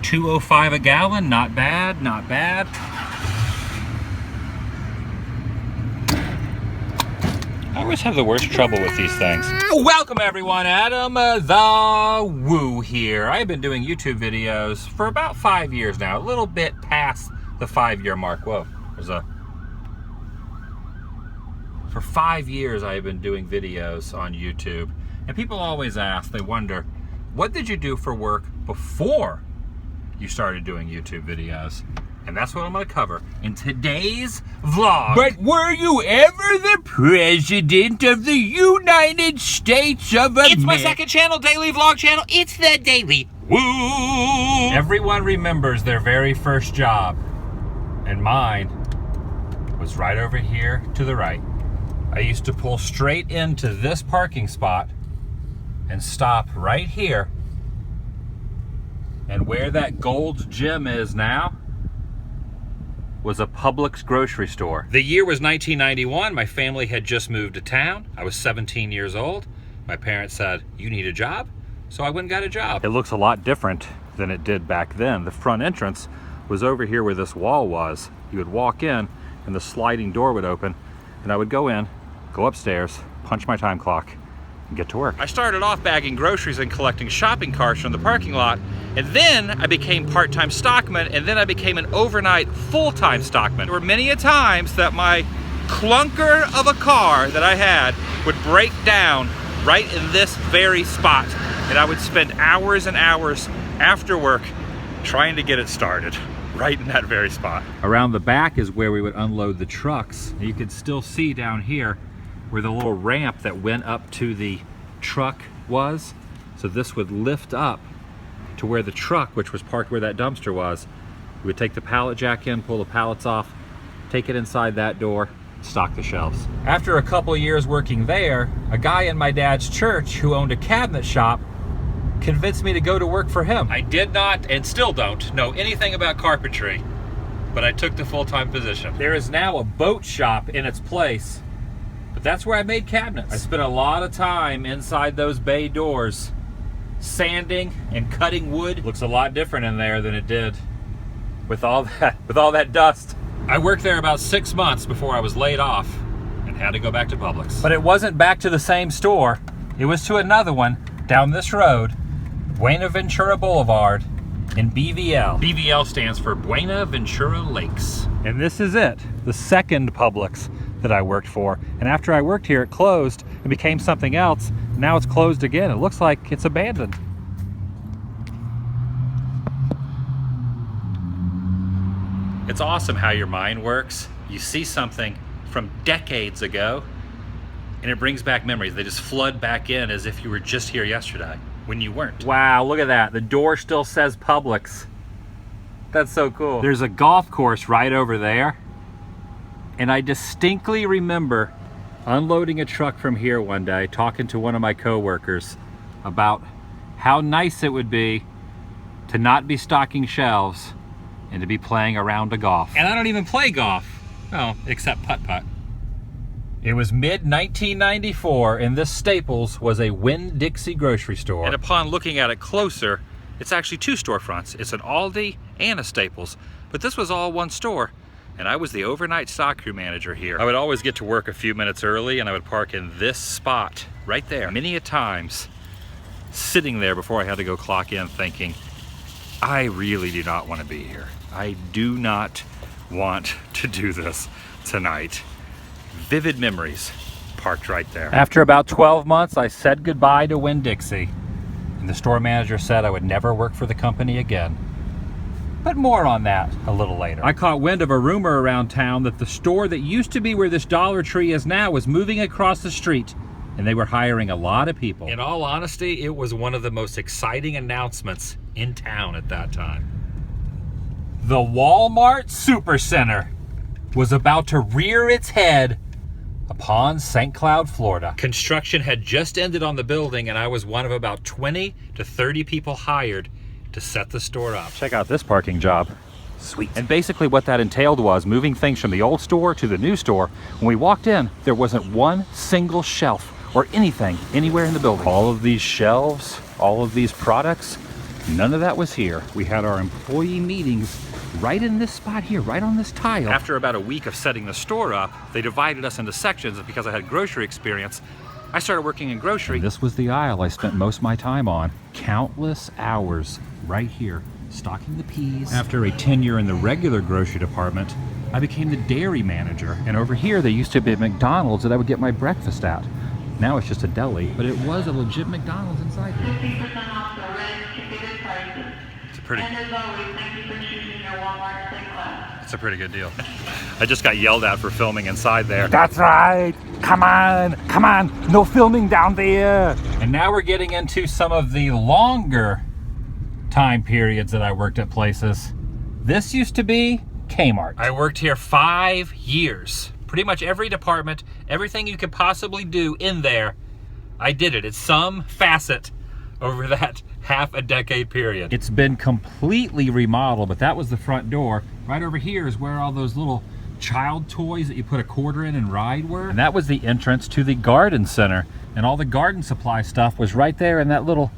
$2.05 a gallon, not bad, not bad. I always have the worst trouble with these things. Welcome everyone, Adam the Woo here. I've been doing YouTube videos for about 5 years now, a little bit past the 5-year mark. Whoa, for 5 years I've been doing videos on YouTube, and people always ask, they wonder, what did you do for work before you started doing YouTube videos? And that's what I'm going to cover in today's vlog. But were you ever the president of the United States of America? It's my second channel, daily vlog channel. It's the Daily Woo. Everyone remembers their very first job. And mine was right over here to the right. I used to pull straight into this parking spot and stop right here. And where that gold gym is now was a Publix grocery store. The year was 1991. My family had just moved to town. I was 17 years old. My parents said, "You need a job?" So I went and got a job. It looks a lot different than it did back then. The front entrance was over here where this wall was. You would walk in and the sliding door would open, and I would go in, go upstairs, punch my time clock, and get to work. I started off bagging groceries and collecting shopping carts from the parking lot, and then I became part-time stockman, and then I became an overnight full-time stockman. There were many a times that my clunker of a car that I had would break down right in this very spot, and I would spend hours and hours after work trying to get it started right in that very spot. Around the back is where we would unload the trucks. You can still see down here where the little ramp that went up to the truck was. So this would lift up to where the truck, which was parked where that dumpster was, we would take the pallet jack in, pull the pallets off, take it inside that door, stock the shelves. After a couple years working there, a guy in my dad's church who owned a cabinet shop convinced me to go to work for him. I did not, and still don't, know anything about carpentry, but I took the full-time position. There is now a boat shop in its place, but that's where I made cabinets. I spent a lot of time inside those bay doors, sanding and cutting wood. Looks a lot different in there than it did with all that dust. I worked there about 6 months before I was laid off and had to go back to Publix. But it wasn't back to the same store. It was to another one down this road, Buena Ventura Boulevard in BVL. BVL stands for Buena Ventura Lakes. And this is it, the second Publix that I worked for. And after I worked here, it closed and became something else. Now it's closed again. It looks like it's abandoned. It's awesome how your mind works. You see something from decades ago and it brings back memories. They just flood back in as if you were just here yesterday when you weren't. Wow, look at that. The door still says Publix. That's so cool. There's a golf course right over there. And I distinctly remember unloading a truck from here one day, talking to one of my coworkers about how nice it would be to not be stocking shelves and to be playing a round of golf. And I don't even play golf. Well, except putt-putt. It was mid-1994, and this Staples was a Winn-Dixie grocery store. And upon looking at it closer, it's actually two storefronts. It's an Aldi and a Staples, but this was all one store. And I was the overnight stock crew manager here. I would always get to work a few minutes early, and I would park in this spot right there. Many a times, sitting there before I had to go clock in thinking, I really do not want to be here. I do not want to do this tonight. Vivid memories parked right there. After about 12 months, I said goodbye to Winn-Dixie, and the store manager said I would never work for the company again. But more on that a little later. I caught wind of a rumor around town that the store that used to be where this Dollar Tree is now was moving across the street, and they were hiring a lot of people. In all honesty, it was one of the most exciting announcements in town at that time. The Walmart Supercenter was about to rear its head upon St. Cloud, Florida. Construction had just ended on the building, and I was one of about 20 to 30 people hired to set the store up. Check out this parking job. Sweet. And basically what that entailed was moving things from the old store to the new store. When we walked in, there wasn't one single shelf or anything anywhere in the building. All of these shelves, all of these products None of that was here. We had our employee meetings right in this spot here, right on this tile. After about a week of setting the store up, they divided us into sections, and because I had grocery experience, I started working in grocery. And this was the aisle I spent most of my time on. Countless hours right here, stocking the peas. After a tenure in the regular grocery department, I became the dairy manager. And over here, there used to be a McDonald's that I would get my breakfast at. Now it's just a deli, but it was a legit McDonald's inside here. 50% off the red ticketed prices. It's a pretty... And as always, thank you for choosing your Walmart Stay Class. It's a pretty good deal. I just got yelled at for filming inside there. That's right. Come on, no filming down there. And now we're getting into some of the longer time periods that I worked at places. This used to be Kmart. I worked here 5 years. Pretty much every department, everything you could possibly do in there, I did it. It's some facet over that half a decade period. It's been completely remodeled, but that was the front door. Right over here is where all those little child toys that you put a quarter in and ride were. And that was the entrance to the garden center. And all the garden supply stuff was right there in that little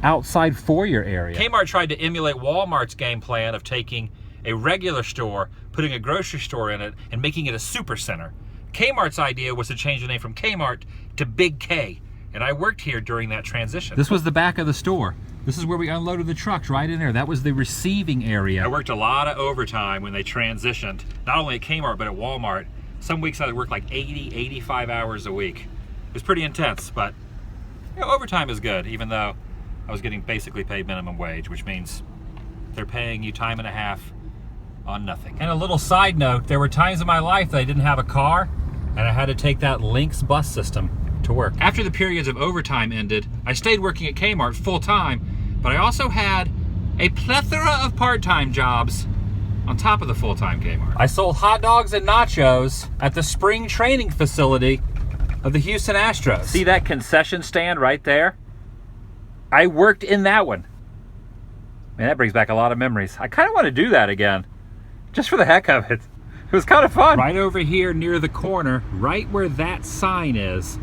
outside foyer area. Kmart tried to emulate Walmart's game plan of taking a regular store, putting a grocery store in it, and making it a super center. Kmart's idea was to change the name from Kmart to Big K, and I worked here during that transition. This was the back of the store. This is where we unloaded the trucks, right in there. That was the receiving area. I worked a lot of overtime when they transitioned, not only at Kmart, but at Walmart. Some weeks I would work like 80, 85 hours a week. It was pretty intense, but you know, overtime is good, even though I was getting basically paid minimum wage, which means they're paying you time and a half on nothing. And a little side note, there were times in my life that I didn't have a car and I had to take that Lynx bus system to work. After the periods of overtime ended, I stayed working at Kmart full time, but I also had a plethora of part-time jobs on top of the full-time Kmart. I sold hot dogs and nachos at the spring training facility of the Houston Astros. See that concession stand right there? I worked in that one. Man, that brings back a lot of memories. I kind of want to do that again, just for the heck of it. It was kind of fun. Right over here near the corner, right where that sign is,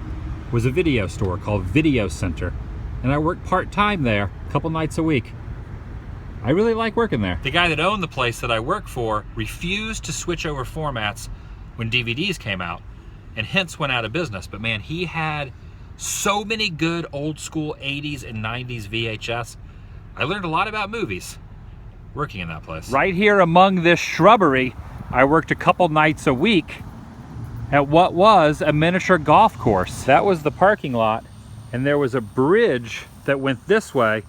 was a video store called Video Center. And I worked part-time there, a couple nights a week. I really like working there. The guy that owned the place that I worked for refused to switch over formats when DVDs came out, and hence went out of business. But man, he had so many good old school 80s and 90s VHS. I learned a lot about movies working in that place. Right here among this shrubbery, I worked a couple nights a week at what was a miniature golf course. That was the parking lot, and there was a bridge that went this way.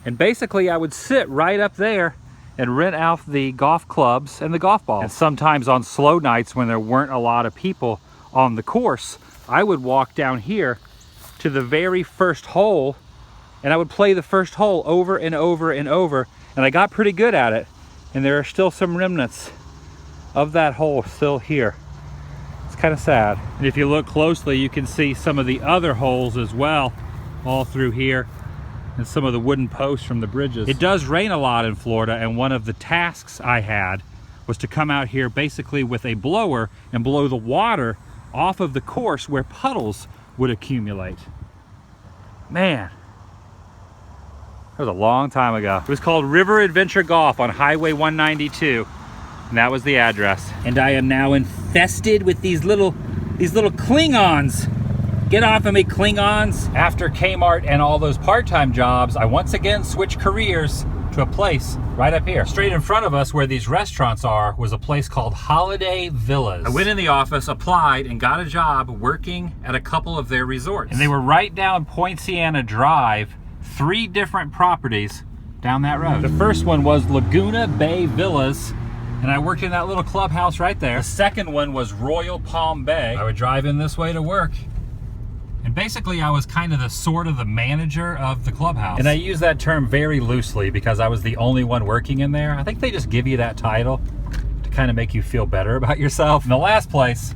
And basically I would sit right up there and rent out the golf clubs and the golf balls. And sometimes on slow nights when there weren't a lot of people on the course, I would walk down here to the very first hole, and I would play the first hole over and over and over, and I got pretty good at it. And there are still some remnants of that hole still here. It's kind of sad. And if you look closely, you can see some of the other holes as well, all through here, and some of the wooden posts from the bridges. It does rain a lot in Florida, and one of the tasks I had was to come out here basically with a blower and blow the water off of the course where puddles would accumulate. Man, that was a long time ago. It was called River Adventure Golf on Highway 192, and that was the address. And I am now infested with these little Klingons. Get off of me, Klingons. After Kmart and all those part-time jobs, I once again switched careers to a place right up here. Straight in front of us where these restaurants are was a place called Holiday Villas. I went in the office, applied, and got a job working at a couple of their resorts. And they were right down Poinciana Drive, 3 different properties down that road. The first one was Laguna Bay Villas, and I worked in that little clubhouse right there. The second one was Royal Palm Bay. I would drive in this way to work. And basically I was kind of the manager of the clubhouse. And I use that term very loosely because I was the only one working in there. I think they just give you that title to kind of make you feel better about yourself. And the last place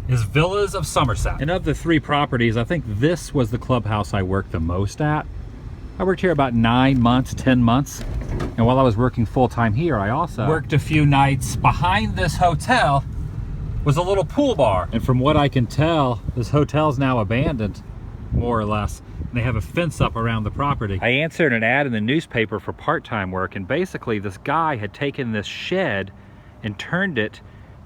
is Villas of Somerset. And of the 3 properties, I think this was the clubhouse I worked the most at. I worked here about 9 months, 10 months. And while I was working full-time here, I also worked a few nights behind this hotel was a little pool bar. And from what I can tell, this hotel's now abandoned. more or less. And they have a fence up around the property. I answered an ad in the newspaper for part-time work, and basically this guy had taken this shed and turned it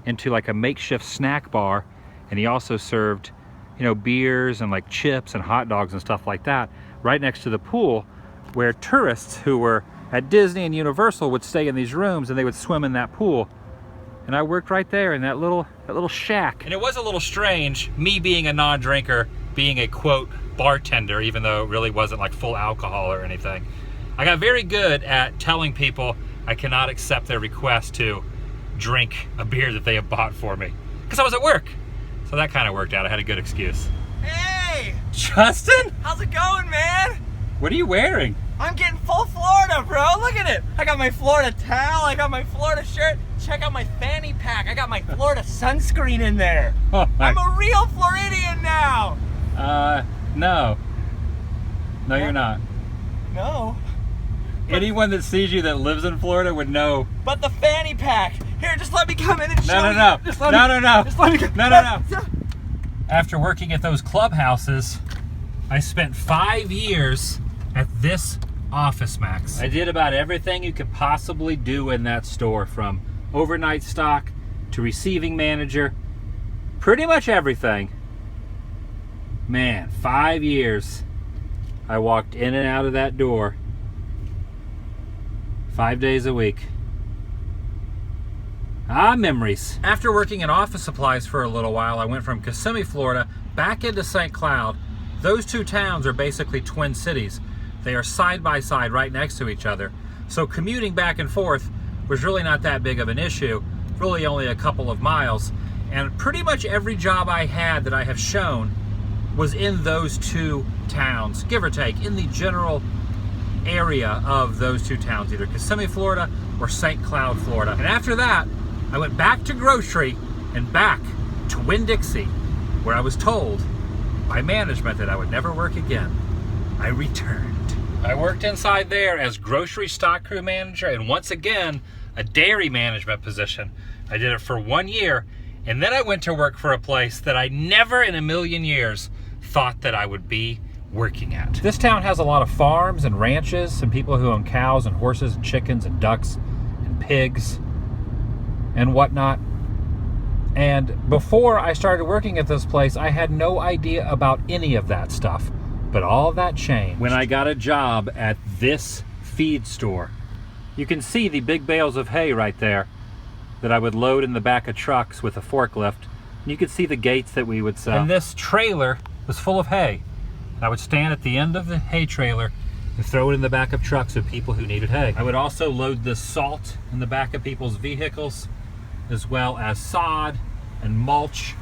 into like a makeshift snack bar, and he also served, you know, beers and like chips and hot dogs and stuff like that right next to the pool, where tourists who were at Disney and Universal would stay in these rooms and they would swim in that pool. And I worked right there in that little shack. And it was a little strange, me being a non-drinker, being a quote bartender, even though it really wasn't like full alcohol or anything. I got very good at telling people I cannot accept their request to drink a beer that they have bought for me, because I was at work. So that kind of worked out. I had a good excuse. Hey! Justin? How's it going, man? What are you wearing? I'm getting full Florida, bro. Look at it. I got my Florida towel. I got my Florida shirt. Check out my fanny pack. I got my Florida sunscreen in there. Oh, I'm a real Floridian now. No. No, you're not. No. Anyone that sees you that lives in Florida would know. But the fanny pack. Here, just let me come in and show you. No. Just let me, Just let me come. No. After working at those clubhouses, I spent 5 years at this Office Max. I did about everything you could possibly do in that store, from overnight stock to receiving manager, pretty much everything. Man, 5 years. I walked in and out of that door 5 days a week. Memories. After working in office supplies for a little while, I went from Kissimmee, Florida, back into St. Cloud. Those two towns are basically twin cities. They are side by side, right next to each other. So commuting back and forth was really not that big of an issue, really only a couple of miles. And pretty much every job I had that I have shown was in those two towns, give or take, in the general area of those two towns, either Kissimmee, Florida or St. Cloud, Florida. And after that, I went back to grocery and back to Winn-Dixie, where I was told by management that I would never work again. I returned. I worked inside there as grocery stock crew manager, and once again, a dairy management position. I did it for 1 year, and then I went to work for a place that I never in a million years thought that I would be working at. This town has a lot of farms and ranches and people who own cows and horses and chickens and ducks and pigs and whatnot. And before I started working at this place, I had no idea about any of that stuff. But all that changed when I got a job at this feed store. You can see the big bales of hay right there that I would load in the back of trucks with a forklift. And you could see the gates that we would sell. And this trailer was full of hay. I would stand at the end of the hay trailer and throw it in the back of trucks of people who needed hay. I would also load this salt in the back of people's vehicles, as well as sod and mulch,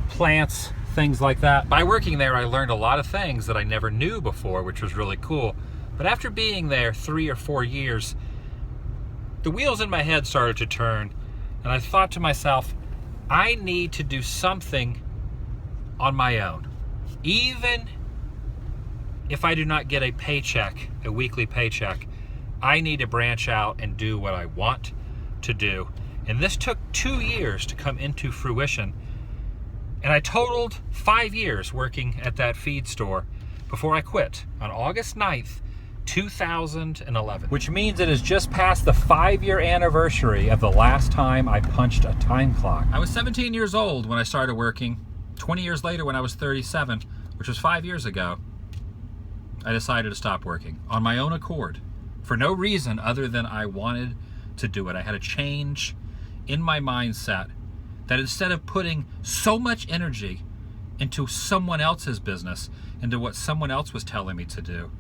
plants, things like that. By working there, I learned a lot of things that I never knew before, which was really cool. But after being there 3 or 4 years, the wheels in my head started to turn, and I thought to myself, I need to do something on my own. Even if I do not get a paycheck, a weekly paycheck, I need to branch out and do what I want to do. And this took 2 years to come into fruition. And I totaled 5 years working at that feed store before I quit on August 9th, 2011. Which means it is just past the 5-year anniversary of the last time I punched a time clock. I was 17 years old when I started working. 20 years later, when I was 37, which was 5 years ago, I decided to stop working on my own accord for no reason other than I wanted to do it. I had a change in my mindset that instead of putting so much energy into someone else's business, into what someone else was telling me to do,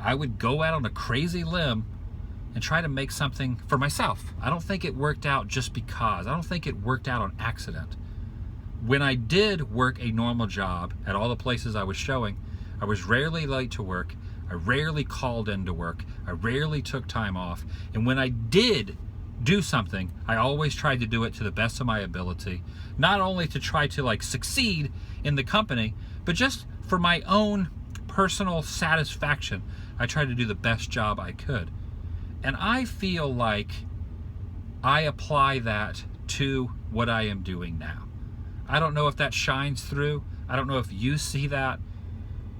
I would go out on a crazy limb and try to make something for myself. I don't think it worked out just because. I don't think it worked out on accident. When I did work a normal job at all the places I was showing, I was rarely late to work. I rarely called in to work. I rarely took time off. And when I did do something, I always tried to do it to the best of my ability. Not only to try to succeed in the company, but just for my own personal satisfaction. I tried to do the best job I could. And I feel like I apply that to what I am doing now. I don't know if that shines through. I don't know if you see that.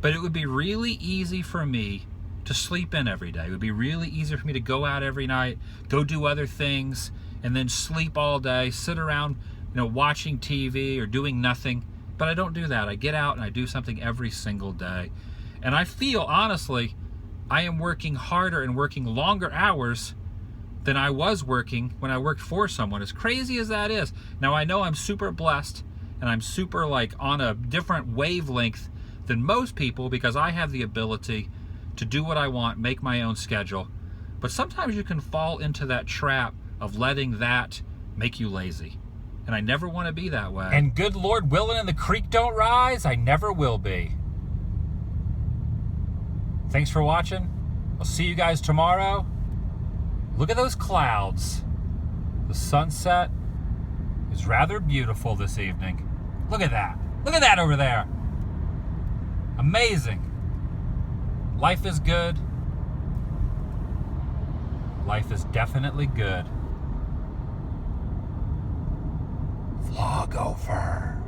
But it would be really easy for me to sleep in every day. It would be really easy for me to go out every night, go do other things, and then sleep all day, sit around, watching TV or doing nothing. But I don't do that. I get out and I do something every single day. And I feel, honestly, I am working harder and working longer hours than I was working when I worked for someone, as crazy as that is. Now, I know I'm super blessed and I'm super on a different wavelength than most people because I have the ability to do what I want, make my own schedule. But sometimes you can fall into that trap of letting that make you lazy. And I never want to be that way. And good Lord willing and the creek don't rise, I never will be. Thanks for watching. I'll see you guys tomorrow. Look at those clouds. The sunset is rather beautiful this evening. Look at that. Look at that over there. Amazing. Life is good. Life is definitely good. Vlog over.